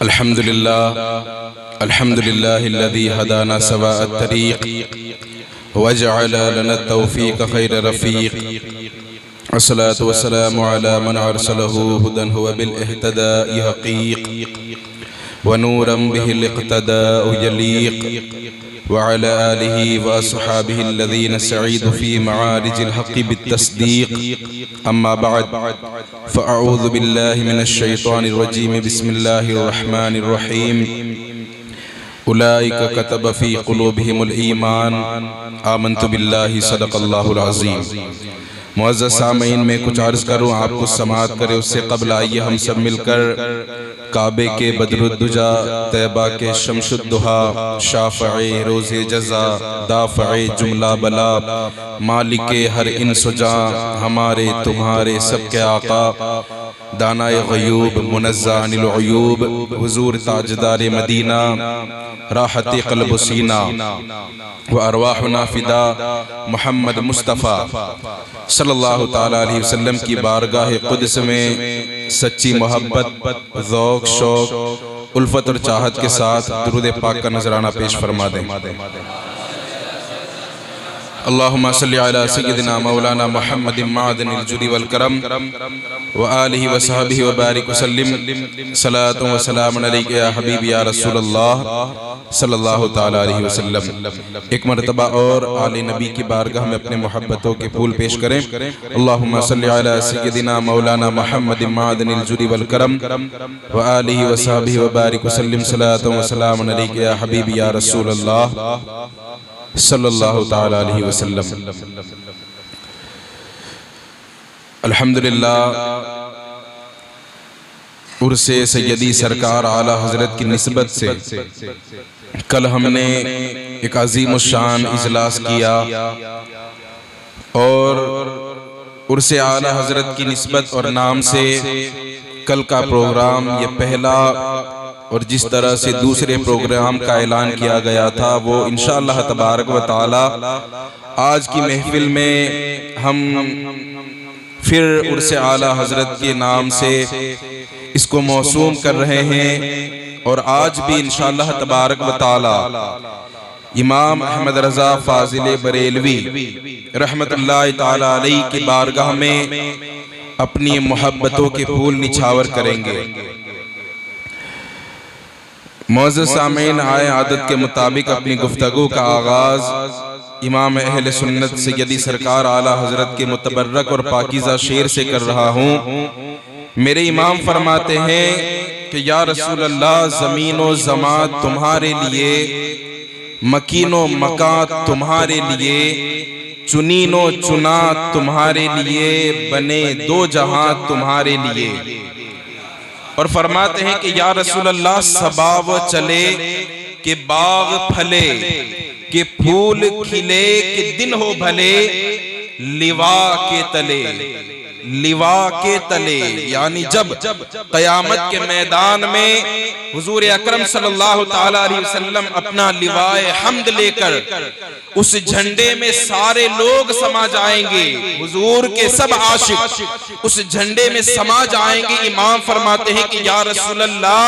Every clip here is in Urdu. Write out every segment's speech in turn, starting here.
الحمد لله الذي هدانا سواء الطريق وجعل لنا التوفيق خير رفيق. الصلاة والسلام على من أرسله هدى هو بالاهتداء حقيق ونورا به الاقتداء يليق وعلى آله وأصحابه الذين سعيدوا في معارج الحق بالتصديق. أما بعد فأعوذ بالله من الشيطان الرجيم. بسم الله الرحمن الرحيم. أولئك كتب في قلوبهم الإيمان آمنت بالله صدق الله العظيم. معزز سامعین میں کچھ عرض کروں، آپ کو سماعت کرے اس سے قبل آئیے ہم سب مل کر کعبے کے بدر الدجا، طیبہ کے شمس الدہا، شافع روز جزا، دافع جملہ بلا، مالک ہر انس و جاں، ہمارے تمہارے سب کے آقا، دانائے غیوب منزہ عن العیوب، حضور تاجدار مدینہ، راحت قلب و سینہ، وارواحنا فدا محمد مصطفیٰ صلی اللہ تعالیٰ علیہ وسلم کی بارگاہ قدس میں سچی محبت، ذوق، شوق، الفت اور چاہت کے ساتھ درود پاک کا نذرانہ پیش فرما دیں. اللہم صلی علی سیدنا مولانا محمد معدن الجود والکرم وآلہ وصحبہ وبارک وسلم. صلاۃ و سلام علیک یا حبیب یا رسول اللہ صلی اللہ تعالیٰ علیہ وسلم. ایک مرتبہ اور آل نبی کی بارگاہ میں اپنے محبتوں کے پھول پیش کریں. اللہم صلی علی سیدنا مولانا محمد معدن الجود والکرم وآلہ وصحبہ وبارک وسلم. صلاۃ و سلام علیک یا حبیب یا رسول اللہ صلی اللہ تعالیٰ علیہ وسلم. الحمدللہ عرس سیدی سرکار اعلیٰ حضرت کی نسبت سے کل ہم نے ایک عظیم الشان اجلاس کیا، اور عرس اعلیٰ حضرت کی نسبت اور نام سے کل کا پروگرام یہ پہلا، اور جس طرح سے دوسرے پروگرام کا اعلان کیا گیا تھا وہ انشاءاللہ تبارک و تعالی آج کی محفل میں ہم پھر عرس اعلیٰ حضرت کے نام سے اس کو موسوم کر رہے ہیں. اور آج بھی انشاءاللہ تبارک و تعالی امام احمد رضا فاضل بریلوی رحمت اللہ تعالی علیہ کی بارگاہ میں اپنی محبتوں کے پھول نچھاور کریں گے. معزز سامعین، آئے عادت کے مطابق اپنی گفتگو کا آغاز امام اہل سنت سیدی سرکار اعلیٰ حضرت کے متبرک اور پاکیزہ شعر سے کر رہا ہوں. میرے امام فرماتے ہیں کہ یا رسول اللہ، زمین و زمان تمہارے لیے، مکین و مکان تمہارے لیے، چنین و چنا تمہارے لیے، بنے دو جہاں تمہارے لیے. اور فرماتے ہیں کہ یا رسول اللہ، سباو چلے کہ باغ پھلے، کہ پھول کھلے، کہ دن ہو بھلے، لوا کے تلے. لوا کے تلے یعنی جب قیامت کے میدان میں حضور اکرم صلی اللہ تعالیٰ علیہ وسلم اپنا لوائے حمد لے کر اس جھنڈے میں سارے لوگ سما جائیں گے، حضور کے سب عاشق اس جھنڈے میں سما جائیں گے. امام فرماتے ہیں کہ یا رسول اللہ،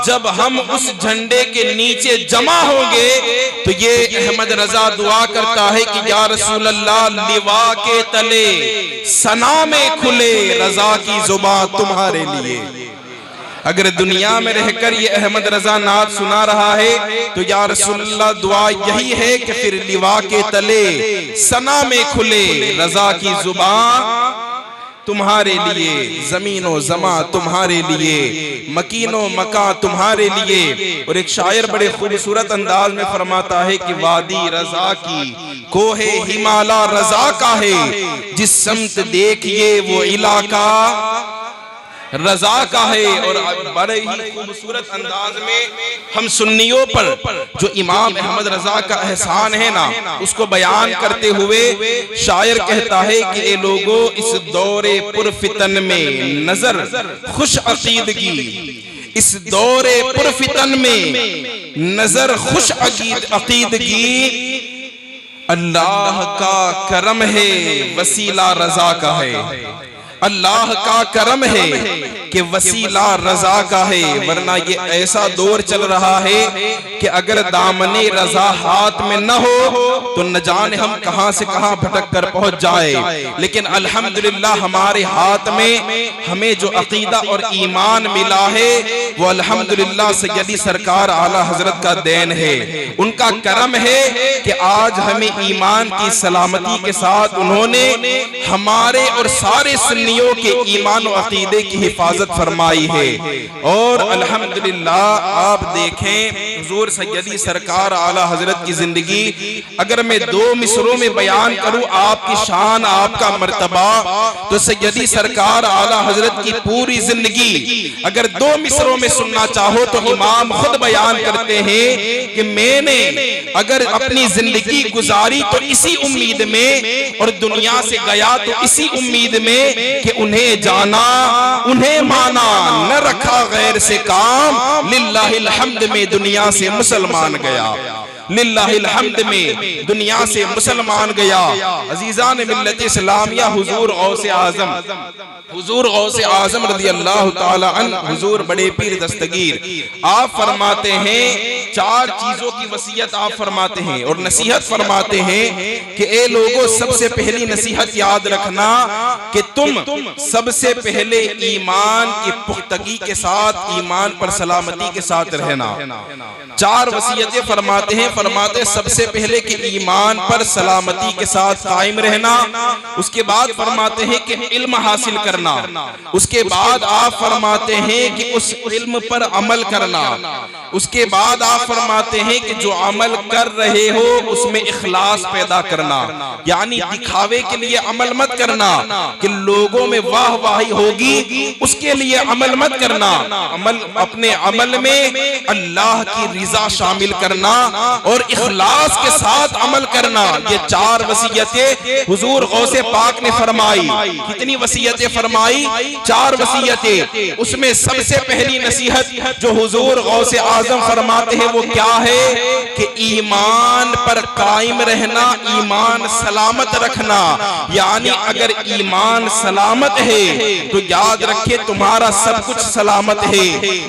جب ہم اس جھنڈے کے نیچے جمع ہوں گے تو یہ احمد رضا دعا کرتا ہے کہ یا رسول اللہ، لوا کے تلے ثنا میں کھلے، رضا کی زبان تمہارے لیے. اگر دنیا میں رہ کر یہ احمد رضا نعت سنا رہا ہے تو یا رسول اللہ دعا یہی ہے کہ پھر لوا کے تلے ثنا میں کھلے، رضا کی زبان تمہارے لیے، زمین و زمان تمہارے لیے، مکین و مکان تمہارے لیے. اور ایک شاعر بڑے خوبصورت انداز میں فرماتا ہے کہ وادی رضا کی کوہ ہمالا رضا کا ہے، جس سمت دیکھئے وہ علاقہ رضا کا ہے. اور بڑے ہی خوبصورت انداز میں ہم سنیوں پر جو امام احمد رضا کا احسان ہے نا، اس کو بیان کرتے ہوئے شاعر کہتا ہے کہ اے لوگو، اس دور پر فتن میں نظر خوش عقیدگی، اس دور پر فتن میں نظر خوش عقیدگی، اللہ کا کرم ہے وسیلہ رضا کا ہے. اللہ کا کرم ہے کہ وسیلہ رضا کا ہے، ورنہ یہ ایسا دور چل رہا ہے کہ اگر دامن رضا ہاتھ میں نہ ہو تو نہ جانے ہم کہاں سے کہاں بھٹک کر پہنچ جائے۔ لیکن الحمدللہ ہمارے ہاتھ میں ہمیں جو عقیدہ اور ایمان ملا ہے وہ الحمدللہ سیدی سرکار اعلیٰ حضرت کا دین ہے، ان کا کرم ہے کہ آج ہمیں ایمان کی سلامتی کے ساتھ انہوں نے ہمارے اور سارے سنیوں کے ایمان و عقیدے کی حفاظت فرمائی ہے۔ اور الحمدللہ آپ دیکھیں حضور سیدی سرکار اعلیٰ حضرت کی زندگی اگر میں 2 مصروں میں بیان کروں آپ کی شان، آپ کا مرتبہ، تو سیدی سرکار اعلیٰ حضرت کی پوری زندگی اگر 2 مصروں میں سننا چاہو تو امام خود بیان کرتے ہیں کہ میں نے اگر اپنی زندگی گزاری تو اسی امید میں اور دنیا سے گیا تو اسی امید میں کہ انہیں جانا انہیں مانا، نہ رکھا غیر سے کام، للہ الحمد میں دنیا سے مسلمان گیا، للہ الحمد میں دنیا سے مسلمان گیا۔ عزیزان ملت اسلامیہ، حضور غوث اعظم، حضور غوث اعظم رضی اللہ تعالی عنہ، حضور بڑے پیر دستگیر، آپ فرماتے ہیں 4 چیزوں کی وصیت آپ فرماتے ہیں اور نصیحت فرماتے ہیں کہ اے لوگوں سب سے پہلی نصیحت یاد رکھنا کہ تم سب سے پہلے ایمان کی پختگی کے ساتھ، ایمان پر سلامتی کے ساتھ رہنا۔ 4 وصیتیں فرماتے ہیں، فرماتے سب سے پہلے کہ ایمان پر سلامتی کے ساتھ قائم رہنا، اس کے بعد فرماتے ہیں کہ علم حاصل کرنا، اس کے بعد آپ فرماتے ہیں کہ اس علم پر عمل کرنا، اس کے بعد آپ فرماتے ہیں کہ جو عمل کر رہے ہو اس میں اخلاص پیدا کرنا، یعنی دکھاوے کے لیے عمل مت کرنا کہ لوگوں میں واہ واہی ہوگی اس کے لیے عمل مت کرنا، اپنے عمل میں اللہ کی رضا شامل کرنا اور اخلاص کے ساتھ عمل کرنا۔ یہ 4 وصیتیں حضور غوث پاک نے فرمائی۔ کتنی وصیتیں فرمائی؟ 4 وصیتیں۔ اس میں سب سے پہلی نصیحت جو حضور غوث اعظم فرماتے ہیں وہ کیا ہے کہ ایمان پر قائم رہنا، ایمان سلامت رکھنا، یعنی اگر ایمان سلامت ہے تو یاد رکھے تمہارا سب کچھ سلامت ہے،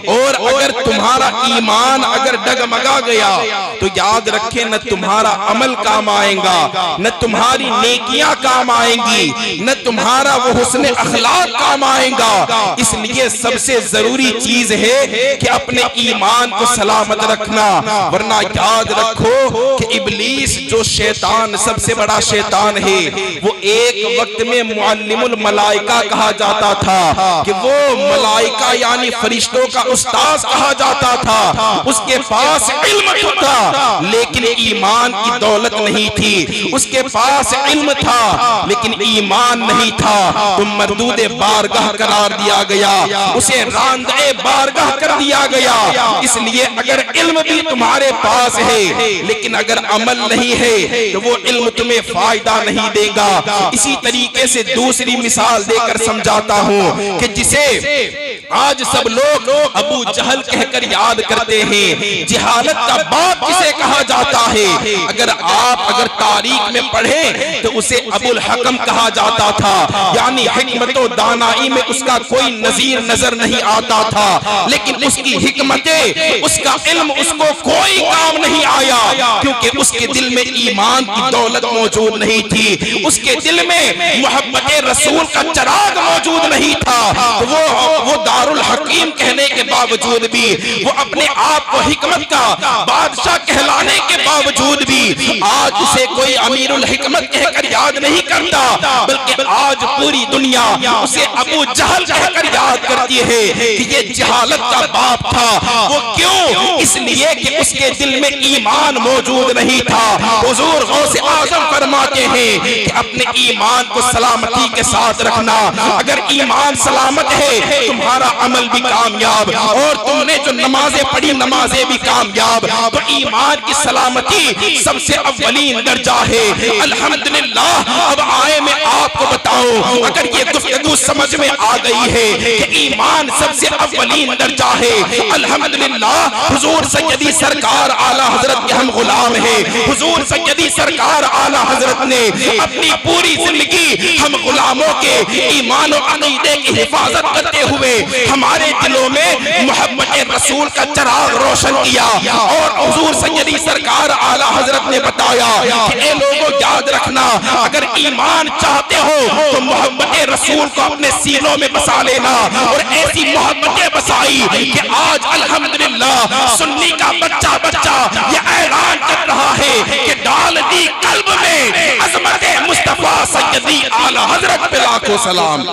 اور اگر تمہارا ایمان اگر ڈگمگا گیا تو یاد رکھے نہ تمہارا عمل کام آئے گا، نہ تمہاری نیکیاں کام آئیں گی، نہ تمہارا وہ حسن اخلاق کام آئے گا۔ اس لیے سب سے ضروری چیز ہے کہ اپنے ایمان کو سلامت رکھنا، ورنہ یاد رکھو کہ ابلیس جو شیطان سب سے بڑا شیطان ہے وہ ایک وقت میں معلم الملائکہ کہا جاتا تھا کہ وہ ملائکہ یعنی فرشتوں کا استاذ کہا جاتا تھا، اس کے پاس علم تھا لیکن ایمان کی دولت نہیں تھی، اس کے پاس علم تھا لیکن ایمان نہیں تھا، تو مردود بارگاہ قرار دیا گیا، اسے راندے بارگاہ کر دیا گیا۔ اس لیے اگر علم بھی تمہارے پاس ہے لیکن اگر عمل نہیں ہے تو وہ علم تمہیں فائدہ نہیں دے گا۔ اسی طریقے سے دوسری مثال دے کر سمجھاتا ہوں کہ جسے آج سب لوگ ابو جہل کہہ کر یاد کرتے ہیں، جہالت کا باپ کسے کہا جاتا ہے؟ اگر تاریخ میں پڑھیں تو اسے ابو الحکم کہا جاتا تھا، یعنی حکمت و دانائی میں اس کا کوئی نظیر نظر نہیں آتا تھا، لیکن اس کی حکمتیں، اس کا علم اس کو کوئی کام نہیں آیا، کیونکہ اس کے دل میں ایمان کی دولت موجود نہیں تھی، اس کے دل میں محبت رسول کا چراغ موجود نہیں تھا۔ وہ دارالحکیم کہنے کے باوجود بھی، وہ اپنے آپ کو حکمت کا بادشاہ کہلانے کے باوجود بھی آج اسے کوئی امیر الحکمت کہہ کر یاد نہیں کرتا، بلکہ آج پوری دنیا اسے ابو جہل کہہ کر یاد کرتی ہے کہ یہ جہالت کا باپ تھا۔ وہ کیوں؟ اس لیے کہ اس کے دل میں ایمان موجود نہیں تھا۔ حضور غوث اعظم فرماتے ہیں کہ اپنے ایمان کو سلامتی کے ساتھ رکھنا، اگر ایمان سلامت ہے تمہارا عمل بھی کامیاب، اور تم نے جو نمازیں پڑھی نمازیں بھی کامیاب، تو ایمان کی سلامتی سب سے اولین درجہ ہے۔ الحمدللہ اب آئے میں آپ کو بتاؤں، اگر یہ گفتگو سمجھ میں آ گئی ہے کہ ایمان سب سے اولین درجہ ہے، الحمدللہ حضور سیدی سرکار اعلیٰ حضرت کے ہم غلام ہیں. حضور سیدی سرکار اعلیٰ حضرت نے اپنی پوری زندگی ہم غلاموں کے ایمان و عقیدے کی حفاظت کرتے ہوئے ہمارے دلوں میں محبت رسول کا چراغ روشن کیا. اور حضور سیدی سرکار اعلیٰ حضرت نے بتایا کہ اے لوگوں یاد رکھنا، اگر ایمان چاہتے ہو تو محبت رسول کو اپنے سینوں میں بسا لینا. اور ایسی محبتیں بسائی کہ آج الحمدللہ سنی کا بچہ بچہ یہ اعلان کر رہا ہے کہ ڈال دی قلب میں عظمت مصطفیٰ سیدی اعلیٰ حضرت پہ لاکھوں سلام.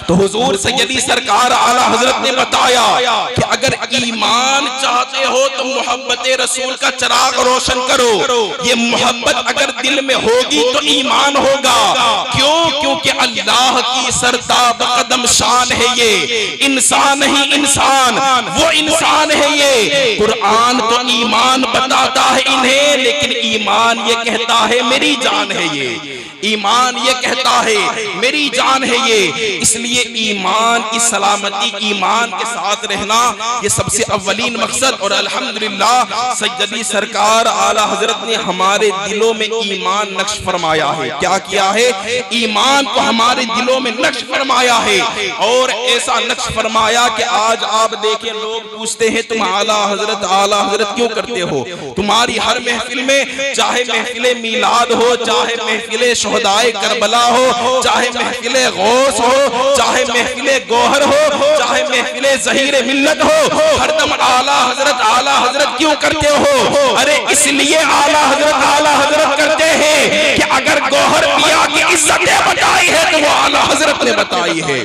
تو حضور سیدی سرکار اعلیٰ حضرت نے بتایا کہ اگر ایمان چاہتے ہو تو محبت رسول کا چراغ روشن کرو. یہ محبت اگر دل میں ہوگی تو ایمان ہوگا. کیوں؟ کیونکہ اللہ کی سرتاب قدم شان ہے یہ. انسان ہی انسان، وہ انسان ہے یہ. قرآن تو ایمان بتاتا ہے انہیں، لیکن ایمان یہ کہتا ہے میری جان ہے یہ. ایمان یہ کہتا ہے میری جان ہے یہ. اس لیے ایمان کی سلامتی، ایمان کے ساتھ رہنا یہ سب سے اولین مقصد. اور الحمدللہ سیدی سرکار اعلیٰ حضرت نے ہمارے دلوں میں ایمان نقش فرمایا ہے. کیا کیا ہے؟ ایمان کو ہمارے دلوں میں نقش فرمایا ہے. اور ایسا نقش فرمایا کہ آج آپ دیکھیں لوگ پوچھتے ہیں تم اعلیٰ حضرت کیوں کرتے ہو؟ تمہاری ہر محفل میں، چاہے محفل میلاد ہو، چاہے محفل شہدائے کربلا ہو، چاہے محفل غوث ہو، چاہے محفل گوہر ہو، چاہے محفل ظہیر ملت ہو، ہر دم اعلیٰ حضرت کیوں کرتے ہو؟ ارے اس لیے اعلیٰ حضرت کرتے ہیں کہ اگر گوہر پیا کی عزتیں بتائی ہے تو وہ اعلیٰ حضرت نے بتائی ہے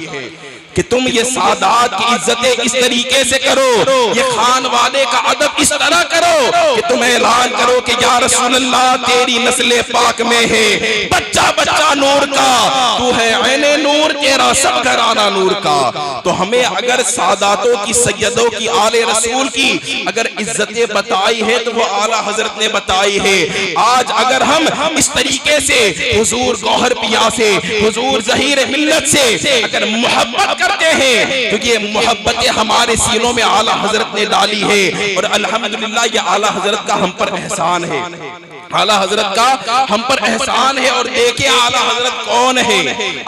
کہ تم یہ سادات کی عزتیں اس طریقے سے کرو، یہ خان والے کا ادب اس طرح کرو کہ تم اعلان کرو کہ یا رسول اللہ تیری نسل پاک میں ہے بچہ بچہ نور کا، تو ہے عین نور، تیرا سب گھرانہ نور کا. تو ہمیں اگر ساداتوں کی، سیدوں کی، آل رسول کی اگر عزتیں بتائی ہے تو وہ اعلیٰ حضرت نے بتائی ہے. آج اگر ہم اس طریقے سے حضور گوہر پیا سے، حضور ظہیر ملت سے اگر محبت کرتے ہیں تو یہ محبتیں ہمارے سینوں میں اعلیٰ حضرت نے ڈالی ہے. اور الحمدللہ یہ اعلیٰ حضرت کا ہم پر احسان ہے، اعلیٰ حضرت کا ہم پر احسان ہے. اور دیکھیں اعلیٰ حضرت کون ہے.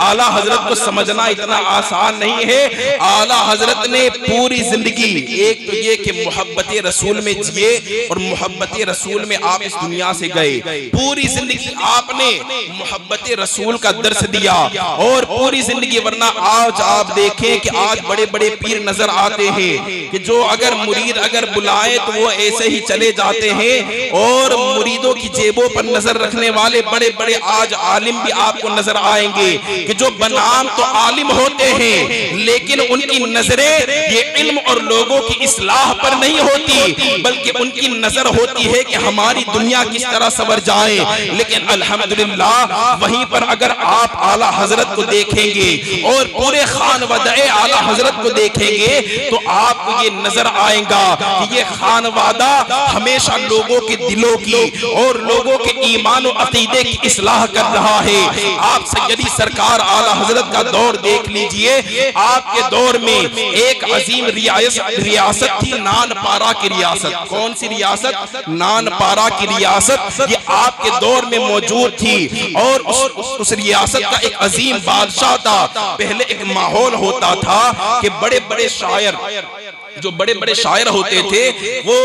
اعلیٰ حضرت کو سمجھنا اتنا آسان نہیں ہے. اعلیٰ حضرت نے پوری زندگی ایک تو یہ کہ محبت رسول میں جیے اور محبت رسول میں آپ اس دنیا سے گئے. پوری زندگی آپ نے محبت رسول کا درس دیا اور پوری زندگی. ورنہ آج آپ دیکھیں کہ آج بڑے بڑے پیر نظر آتے ہیں کہ جو اگر مرید اگر بلائے تو وہ ایسے ہی چلے جاتے ہیں. اور مریدوں کی جیبوں پر نظر رکھنے والے بڑے بڑے آج عالم بھی آپ کو نظر آئیں گے کہ جو بنام تو عالم ہوتے ہیں لیکن ان کی نظریں یہ علم اور لوگوں کی اصلاح پر نہیں ہوتی، بلکہ ان کی نظر ہوتی ہے کہ ہماری دنیا کس طرح سنور جائے. لیکن الحمدللہ وہیں پر اگر آپ اعلیٰ حضرت کو دیکھیں گے اور پورے خانوادہ اعلیٰ حضرت کو دیکھیں گے تو آپ کو یہ نظر آئے گا کہ یہ خانوادہ ہمیشہ لوگوں کے دلوں کی اور لوگوں کے ایمان و عقیدے کی اصلاح کر رہا ہے. آپ سیدی سرکار اعلیٰ حضرت کا دور دیکھ لیجئے. آپ کے دور میں ایک عظیم ریاست تھی، نان پارا کی ریاست. کون سی ریاست؟ نان پارا کی ریاست. یہ آپ کے دور میں موجود تھی اور اس ریاست کا ایک عظیم بادشاہ تھا. پہلے ایک ماحول ہوتا تھا کہ بڑے بڑے شاعر، جو بڑے بڑے شاعر ہوتے تھے وہ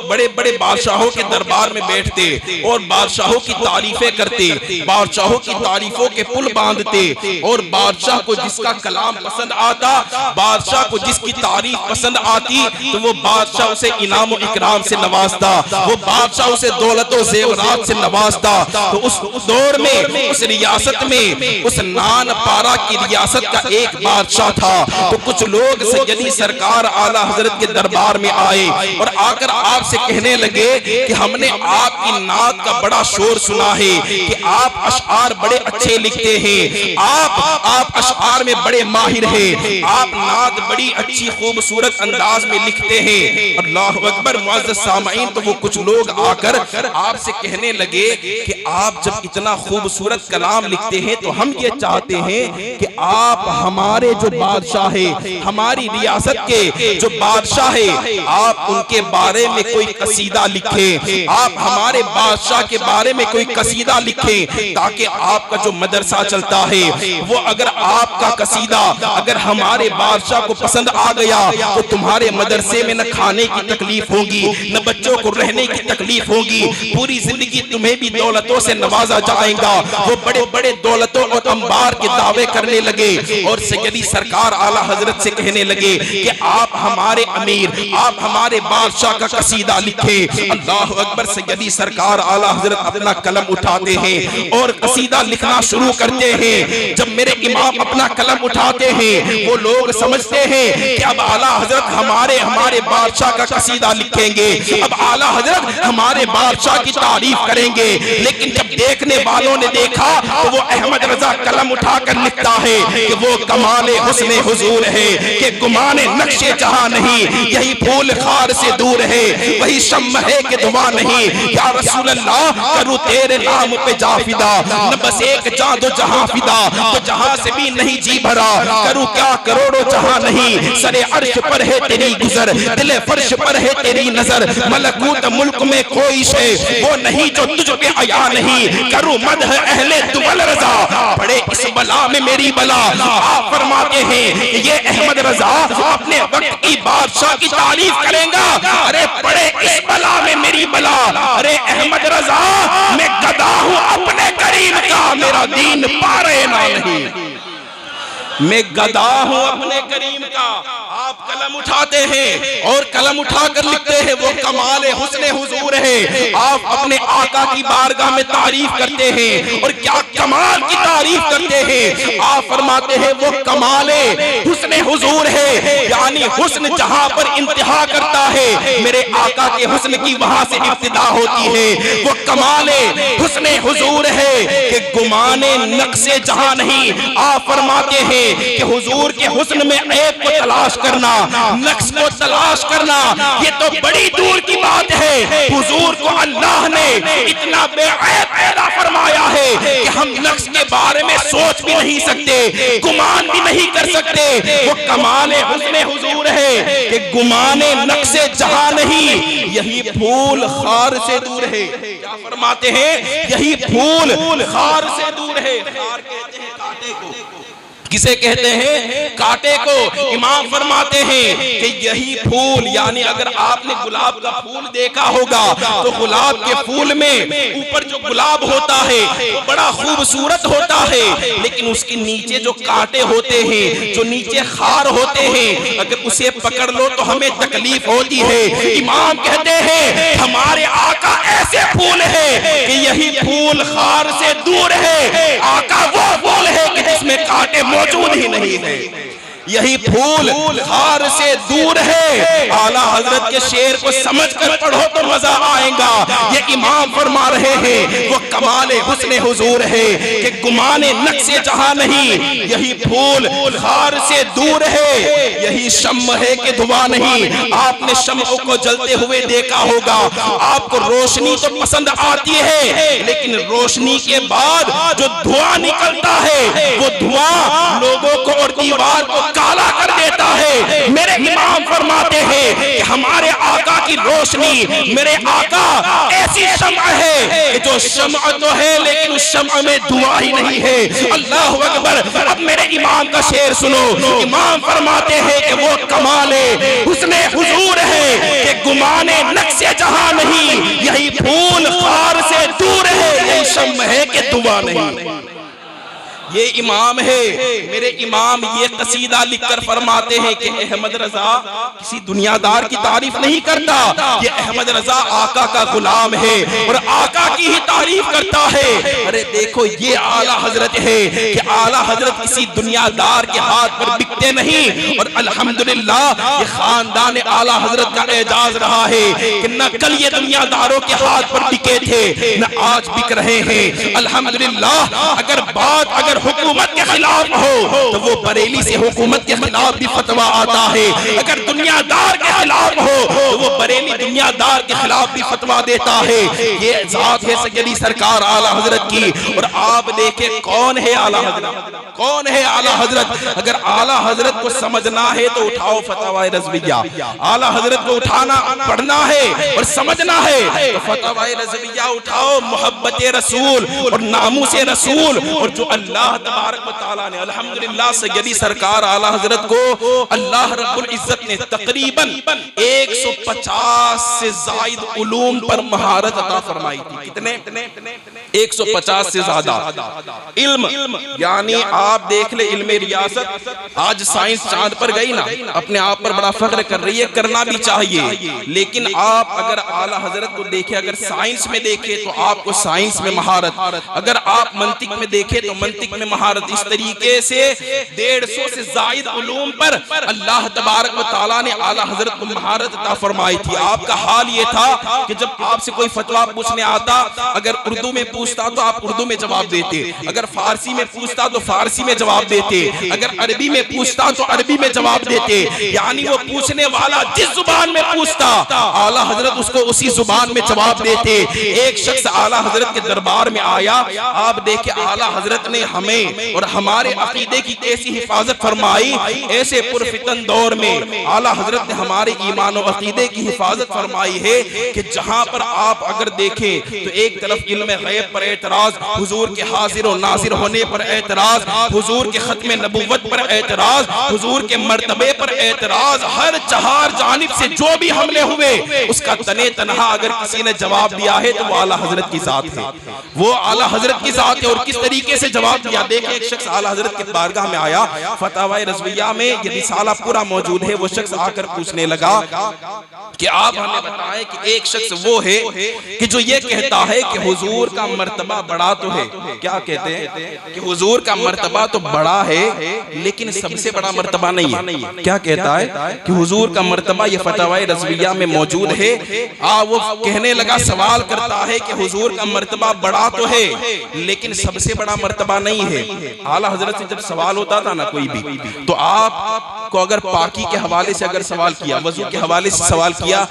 بڑے بڑے بادشاہوں کے دربار میں بیٹھتے اور بادشاہوں کی تعریفیں کرتے، بادشاہوں کی تعریفوں کے پل باندھتے. اور بادشاہ کو جس کا کلام پسند آتا، بادشاہ کو جس کی تعریف پسند آتی تو وہ بادشاہ اسے انعام و اکرام سے نوازتا، وہ بادشاہ اسے دولت و زیورات سے نوازتا. تو اس دور میں اس ریاست میں اس نان پارا کی ریاست کا ایک بادشاہ تھا. تو کچھ لوگ سیدی سرکار اعلیٰ حضرت کے دربار میں آئے اور آ کر آپ سے کہنے لگے کہ ہم نے آپ کی نعت کا بڑا شور سنا ہے کہ آپ اشعار بڑے اچھے لکھتے ہیں، آپ اشعار میں بڑے ماہر ہیں، آپ نعت بڑی اچھی خوبصورت انداز میں لکھتے ہیں. اللہ اکبر. معزز سامعین، تو وہ کچھ لوگ آ کر آپ سے کہنے لگے کہ آپ جب اتنا خوبصورت کلام لکھتے ہیں تو ہم یہ چاہتے ہیں کہ آپ ہمارے جو بادشاہ ہیں، ہماری ریاست کے جو بادشاہ ہیں، آپ ان کے بارے میں کوئی قصیدہ لکھیں، آپ ہمارے بادشاہ کے بارے میں کوئی قصیدہ لکھیں، تاکہ آپ کا جو مدرسہ چلتا ہے وہ اگر آپ کا قصیدہ اگر ہمارے بادشاہ کو پسند آ گیا تو تمہارے مدرسے میں نہ کھانے کی تکلیف ہوگی، نہ بچوں کو رہنے کی تکلیف ہوگی، پوری زندگی تمہیں بھی دولتوں سے نوازا جائے گا۔ وہ بڑے بڑے دولتوں اور انبار کے دعوے کرنے لگے اور سیدی سرکار اعلیٰ حضرت سے کہنے لگے کہ آپ ہمارے امیر، آپ ہمارے بادشاہ کا قصیدہ لکھیں۔ اللہ اکبر۔ سیدی سرکار اعلیٰ حضرت اپنا قلم اٹھاتے ہیں اور قصیدہ لکھنا شروع کرتے ہیں۔ جب میرے امام اپنا قلم اٹھاتے ہیں وہ لوگ سمجھتے ہیں کہ اب اعلیٰ حضرت ہمارے بادشاہ کا قصیدہ لکھیں گے، اب اعلیٰ حضرت ہمارے بادشاہ کی تعریف کریں گے، لیکن جب دیکھنے والوں نے دیکھا تو وہ احمد رضا قلم اٹھا کر لکھتا ہے کہ وہ کمال حسن حضور ہے کہ گمان نقش جہاں نہیں، یہی پھول خار سے دور ہے، وہی شمع ہے کہ دعا نہیں۔ یا رسول اللہ کروں تیرے نام پہ جا فدا، نہ بس ایک جاں دو جہاں فدا، تو جہاں سے بھی نہیں جی بھرا، کروں کیا کروڑوں جہاں نہیں، سر عرش پر ہے تیری گزر، دل فرش پر ہے تیری نظر، ملکوت ملک میں کوئی شے وہ نہیں جو تجھ پہ عیا نہیں، کروں مدح اہل دول رضا، پڑے اس بلا میں میری بلا۔ آپ فرماتے ہیں کہ یہ احمد رضا اپنے وقت کی بادشاہ کی تعریف کریں گا، ارے پڑے اس بلا میں میری بلا، ارے احمد رضا میں گدا ہوں اپنے کریم کا، میرا دین پارے نہ نہیں، میں گدا ہوں اپنے کریم کا۔ آپ قلم اٹھاتے ہیں اور قلم اٹھا کر لکھتے ہیں وہ کمال حسن حضور ہے۔ آپ اپنے آقا کی بارگاہ میں تعریف کرتے ہیں اور کیا کمال کی تعریف کرتے ہیں۔ آپ فرماتے ہیں وہ کمال حسن حضور ہے، یعنی حسن جہاں پر انتہا کرتا ہے میرے آقا کے حسن کی وہاں سے ابتدا ہوتی ہے۔ وہ کمال حسن حضور ہے کہ گمان نقص جہاں نہیں۔ آپ فرماتے ہیں کہ حضور کے حسن میں عیب کو تلاش کرنا، نقص کو تلاش کرنا یہ تو بڑی دور کی بات ہے۔ حضور کو اللہ نے اتنا بے عیب پیدا فرمایا ہے کہ ہم نقص کے بارے میں سوچ بھی نہیں سکتے، گمان بھی نہیں کر سکتے۔ وہ کمال حسن حضور ہے کہ گمان نقص جہاں نہیں، یہی پھول خار سے دور ہے۔ کیا فرماتے ہیں؟ یہی پھول خار سے دور ہے۔ خار کہتے ہیں کانٹے کو، کسے کہتے ہیں؟ کانٹے کو۔ امام فرماتے ہیں کہ یہی پھول، یعنی اگر آپ نے گلاب کا پھول دیکھا ہوگا تو گلاب کے پھول میں اوپر جو گلاب ہوتا ہے وہ بڑا خوبصورت ہوتا ہے، لیکن اس کے نیچے جو کانٹے ہوتے ہیں، جو نیچے خار ہوتے ہیں، اگر اسے پکڑ لو تو ہمیں تکلیف ہوتی ہے۔ امام کہتے ہیں ہمارے آقا ایسے پھول ہے کہ یہی پھول خار سے دور ہے۔ آقا وہ پھول ہے کہ جس میں کانٹے موجود ہی نہیں ہے، یہی پھول خار سے دور ہے۔ اعلیٰ حضرت کے شعر کو سمجھ کر پڑھو تو مزہ آئے گا۔ یہ امام فرما رہے ہیں وہ کمال حسن حضور ہے کہ گمان نقص جہاں نہیں، یہی پھول خار سے دور ہے، یہی شمع ہے کہ دھواں نہیں۔ آپ نے شمع کو جلتے ہوئے دیکھا ہوگا، آپ کو روشنی تو پسند آتی ہے، لیکن روشنی کے بعد جو دھواں نکلتا ہے وہ دھواں لوگوں کو اور دیوار کو کالا کر دیتا ہے۔ میرے امام فرماتے ہیں کہ ہمارے آقا کی روشنی، میرے آقا ایسی شمع ہے کہ جو شمع تو ہے لیکن اس شمع میں دھواں ہی نہیں ہے۔ اللہ اکبر۔ اب میرے امام کا شعر سنو۔ امام فرماتے ہیں کہ وہ کمال حسن حضور ہے کہ گمان نقص جہاں نہیں، یہی پھول خار سے دور ہے، یہی شمع ہے کہ دھواں نہیں۔ یہ امام ہے۔ میرے امام یہ قصیدہ لکھ کر فرماتے ہیں کہ احمد رضا کسی دنیا دار کی تعریف نہیں کرتا، یہ احمد رضا آقا کا غلام ہے اور آقا کی ہی تعریف کرتا ہے۔ ارے دیکھو یہ اعلیٰ حضرت ہے کہ اعلیٰ حضرت کسی دنیا دار کے ہاتھ پر بکتے نہیں، اور الحمدللہ یہ خاندان اعلیٰ حضرت کا اعزاز رہا ہے کہ نہ کل یہ دنیا داروں کے ہاتھ پر بکے تھے نہ آج بک رہے ہیں۔ الحمدللہ اگر حکومت کے خلاف ہو تو وہ بریلی سے حکومت کے خلاف بھی فتویٰ آتا ہے، اگر دنیا دار کے خلاف ہو تو وہ بریلی بریلی دنیا دار کے خلاف بھی فتویٰ دیتا ہے. یہ ذات ہے سیدی سرکار اعلیٰ حضرت کی. اور آپ دیکھیں کون ہے اعلیٰ حضرت, کون ہے اعلیٰ حضرت. اگر اعلیٰ حضرت کو سمجھنا ہے تو اٹھاؤ فتاوی رضویہ. اعلیٰ حضرت کو اٹھانا پڑھنا ہے اور سمجھنا ہے تو فتاوی رضویہ اٹھاؤ. محبت رسول اور ناموس رسول اور جو اللہ تبارک و تعالیٰ نے الحمدللہ سیدی سرکار اعلیٰ حضرت کو اللہ رب العزت نے تقریباً 150 سے زائد علوم پر مہارت عطا فرمائی تھی. کتنے؟ 150 سے زیادہ علم. یعنی آپ دیکھ لیں علم ریاست, آج سائنس چاند پر گئی نا, اپنے آپ پر بڑا فخر کر رہی ہے, کرنا بھی چاہیے. لیکن آپ اگر اعلیٰ حضرت کو دیکھیں, اگر سائنس میں دیکھیں تو آپ کو سائنس میں مہارت, اگر آپ منطق میں دیکھیں تو منطق میں مہارت. اس طریقے سے 150 سے زائد علوم پر اللہ تبارک و تعالیٰ نے اعلیٰ حضرت کو مہارت عطا فرمائی تھی. آپ کا حال یہ تھا کہ جب آپ سے کوئی فتویٰ پوچھنے آتا, اگر اردو میں پوچھتا تو آپ اردو میں جواب دیتے, اگر فارسی میں پوچھتا تو فارسی میں جواب دیتے, اگر عربی میں پوچھتا تو عربی میں جواب دیتے. یعنی وہ پوچھنے والا جس زبان میں پوچھتا اعلیٰ حضرت اس کو اسی زبان میں جواب دیتے. ایک شخص اعلیٰ حضرت کے دربار میں آیا, آپ دیکھیں اعلیٰ حضرت نے ہمیں اور ہمارے عقیدے کی کیسی حفاظت فرمائی. ایسے پرفتن دور میں اعلیٰ حضرت نے ہمارے ایمان و عقیدے کی حفاظت فرمائی ہے کہ جہاں پر آپ اگر دیکھیں تو ایک طرف علم غیب پر اعتراض, حضور کے حاضر و ناظر ہونے پر اعتراض, حضور کے ختم نبوت پر اعتراض, حضور کے مرتبے پر اعتراض, ہر چہار جانب سے جو بھی حملے ہوئے اس کا تنے تنہا اگر کسی نے جواب دیا ہے تو وہ اعلیٰ حضرت کی ذات ہے, وہ اعلیٰ حضرت کی ذات ہے. اور کس طریقے سے جواب دیا دیکھیں, ایک شخص اعلیٰ حضرت کے بارگاہ میں آیا, فتاوی رضویہ میں یہ رسالہ پورا موجود ہے. وہ شخص آ کر پوچھنے لگا کہ آپ ہمیں بتائیں کہ ایک شخص وہ ہے کہ جو یہ کہتا ہے کہ حضور کا مرتبہ بڑا تو ہے. کیا کہتے ہیں کہ حضور کا مرتبہ تو بڑا ہے لیکن سب سے بڑا مرتبہ نہیں ہے. کیا کہتا ہے کہ حضور کا مرتبہ یہ فتاوی رضویہ میں موجود ہے. وہ کہنے لگا, سوال کرتا ہے کہ حضور کا مرتبہ بڑا تو ہے لیکن سب سے بڑا مرتبہ نہیں ہے. اعلیٰ حضرت سے جب سوال ہوتا تھا نا کوئی بھی, تو آپ کو اگر پاکی کے حوالے سے اگر سوال کیا, وضو کے حوالے سے سوال کیا,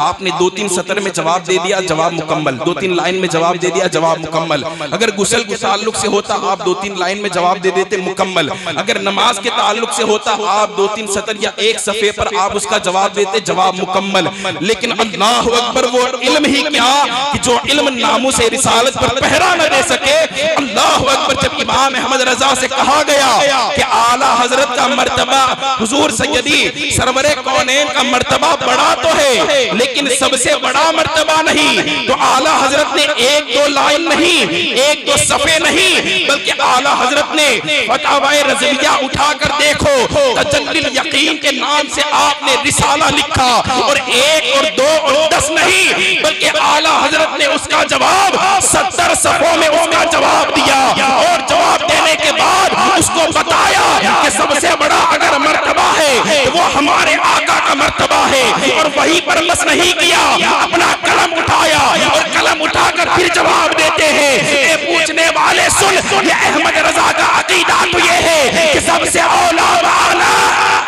آپ نے 2-3 سطر میں جواب دے دیا, جواب مکمل. 2-3 لائن میں جواب دے دیا, جواب مکمل. اگر غسل کے تعلق سے ہوتا آپ 2-3 لائن میں جواب دے دیتے, مکمل. اگر نماز کے تعلق سے ہوتا آپ 2-3 سطر یا ایک صفحے پر آپ اس کا جواب دیتے, جواب مکمل. لیکن اللہ اکبر, وہ علم ہی کیا کہ جو علم ناموس رسالت پر پہرا نہ دے سکے. اللہ اکبر, جب امام احمد رضا سے کہا گیا کہ اعلیٰ حضرت کا مرتبہ حضور سیدی سرور کونین کا مرتبہ بڑا تو ہے لیکن سب سے بڑا مرتبہ نہیں, تو اعلیٰ حضرت نے 1-2 لائن نہیں, 1-2 صفحے نہیں, بلکہ اعلیٰ حضرت نے فتاوی رضویہ اٹھا کر دیکھو, تجلی الیقین کے نام سے آپ نے رسالہ لکھا, اور 1 اور 2 اور 10 نہیں, بلکہ اعلیٰ حضرت نے اس کا جواب 70 صفحوں میں اس کا جواب دیا. اور جواب دینے کے بعد اس کو بتایا کہ سب سے بڑا اگر مرتبہ ہے تو وہ ہمارے آقا کا مرتبہ ہے. اور وہیں پر بس نہیں کیا, اپنا قلم اٹھایا اور قلم اٹھا کر پھر جواب دیتے ہیں. اے پوچھنے والے سن, یہ احمد رضا کا عقیدہ تو یہ ہے کہ سب سے اولا و اعلیٰ,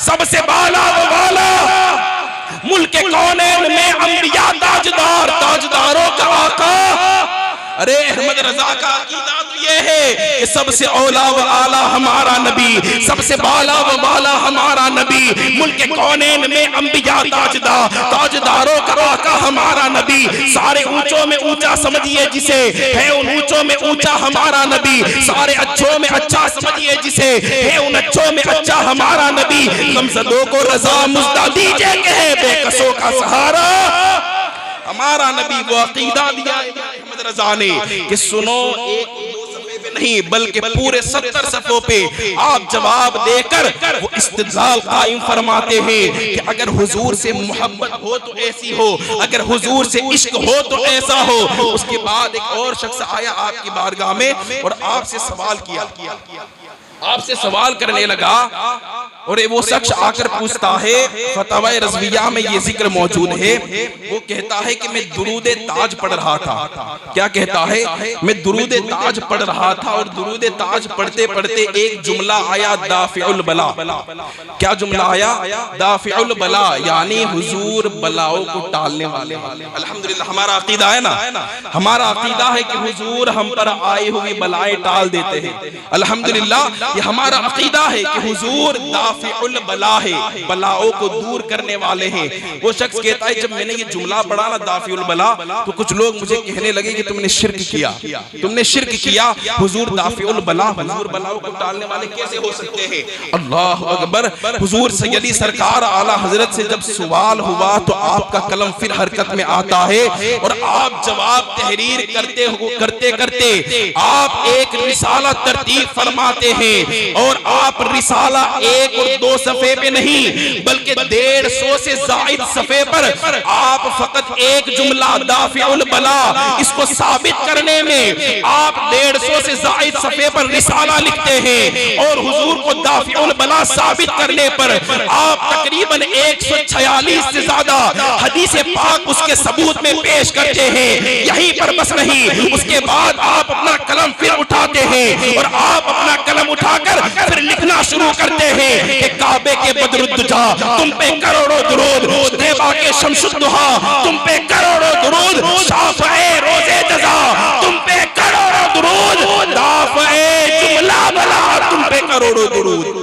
سب سے بالا و بالا, ملک کونین میں انبیاء تاجدار, تاجداروں کا آقا. ارے احمد رضا کا عقیدہ تو یہ ہے کہ سب سے اولا و اعلیٰ ہمارا نبی, سب سے بالا و بالا ہمارا نبی, ملک کونین میں انبیاء تاجدار, تاجداروں کا آقا ہمارا نبی. سارے اونچوں میں اونچا سمجھیے جسے, ہے ان اونچوں میں اونچا ہمارا نبی. سارے اچھوں میں اچھا سمجھیے جسے, ہے ان اچھوں میں اچھا ہمارا نبی. غمزدوں کو رضا مزدہ دیجئے کہ ہے بے کسوں کا سہارا ہمارا نبی. وہ عقیدہ دیا احمد رضا نے کہ سنو, 1-2 صفحے پہ نہیں بلکہ پورے 70 صفحوں پہ آپ جواب دے کر وہ استدلال قائم فرماتے ہیں کہ اگر حضور سے محبت ہو تو ایسی ہو, اگر حضور سے عشق ہو تو ایسا ہو. اس کے بعد ایک اور شخص آیا آپ کی بارگاہ میں اور آپ سے سوال کیا آپ سے سوال کرنے لگا اور وہ شخص آ کر پوچھتا ہے، فتاوی رضویہ میں یہ ذکر موجود ہے، وہ کہتا ہے کہ میں درود تاج پڑھ رہا تھا۔ کیا کہتا ہے؟ میں درود تاج پڑھ رہا تھا اور درود تاج پڑھتے پڑھتے ایک جملہ آیا، دافع البلا۔ کیا جملہ آیا؟ دافع البلا، یعنی حضور بلاؤں کو ٹالنے والے۔ الحمدللہ ہمارا عقیدہ ہے نا، ہمارا عقیدہ ہے کہ حضور ہم پر آئی ہوئی بلائیں ٹال دیتے ہیں۔ الحمدللہ یہ ہمارا عقیدہ ہے کہ حضور دافع البلا ہے، بلاؤں کو دور کرنے والے ہیں۔ وہ شخص کہتا ہے جب میں نے یہ جملہ پڑھا نا دافع البلا، تو کچھ لوگ مجھے کہنے لگے کہ تم نے شرک کیا، تم نے شرک کیا، حضور دافع البلا، حضور بلاؤں کو ٹالنے والے کیسے ہو سکتے ہیں؟ اللہ اکبر۔ حضور سیدی سرکار اعلیٰ حضرت سے جب سوال ہوا تو آپ کا قلم پھر حرکت میں آتا ہے اور آپ جواب تحریر کرتے کرتے آپ ایک رسالہ ترتیب فرماتے ہیں، اور آپ رسالہ 1 اور 2 صفحے پہ نہیں بلکہ 150 سے زائد صفحے پر آپ فقط ایک جملہ دافع البلا اس کو ثابت کرنے میں آپ 150 سے زائد صفحے پر رسالہ لکھتے ہیں، اور حضور کو دافع البلا ثابت کرنے پر آپ تقریباً 146 سے زیادہ حدیث پاک اس کے ثبوت میں پیش کرتے ہیں۔ یہیں پر بس نہیں، اس کے بعد آپ اپنا قلم پھر اٹھاتے ہیں اور آپ اپنا قلم اٹھا کر پھر لکھنا شروع کرتے ہیں کہ کعبے کے بدر الدجا تم پہ کروڑوں درود، طیبہ کے شمس الضحا تم پہ کروڑوں درود، شافع روز جزا تم پہ کروڑوں درود، دافع جملہ بلا تم پہ کروڑوں درود،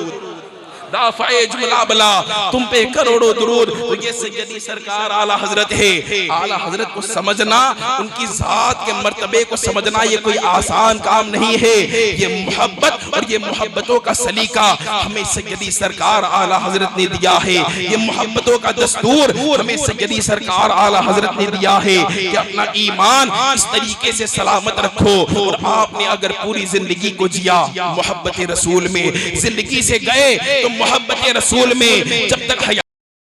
دافع جملہ بلا تم پہ کروڑوں درود۔ تو یہ سیدی سرکار اعلیٰ حضرت ہے۔ اعلیٰ حضرت کو سمجھنا، ان کی ذات کے مرتبے کو سمجھنا یہ کوئی آسان کام نہیں ہے۔ یہ محبت اور یہ محبتوں کا سلیقہ ہمیں سیدی سرکار اعلیٰ حضرت نے دیا ہے۔ یہ محبتوں کا دستور ہمیں سیدی سرکار اعلیٰ حضرت نے دیا ہے کہ اپنا ایمان اس طریقے سے سلامت رکھو۔ اور آپ نے اگر پوری زندگی کو جیا محبت رسول میں، زندگی سے گئے تو محبت رسول میں، جب تک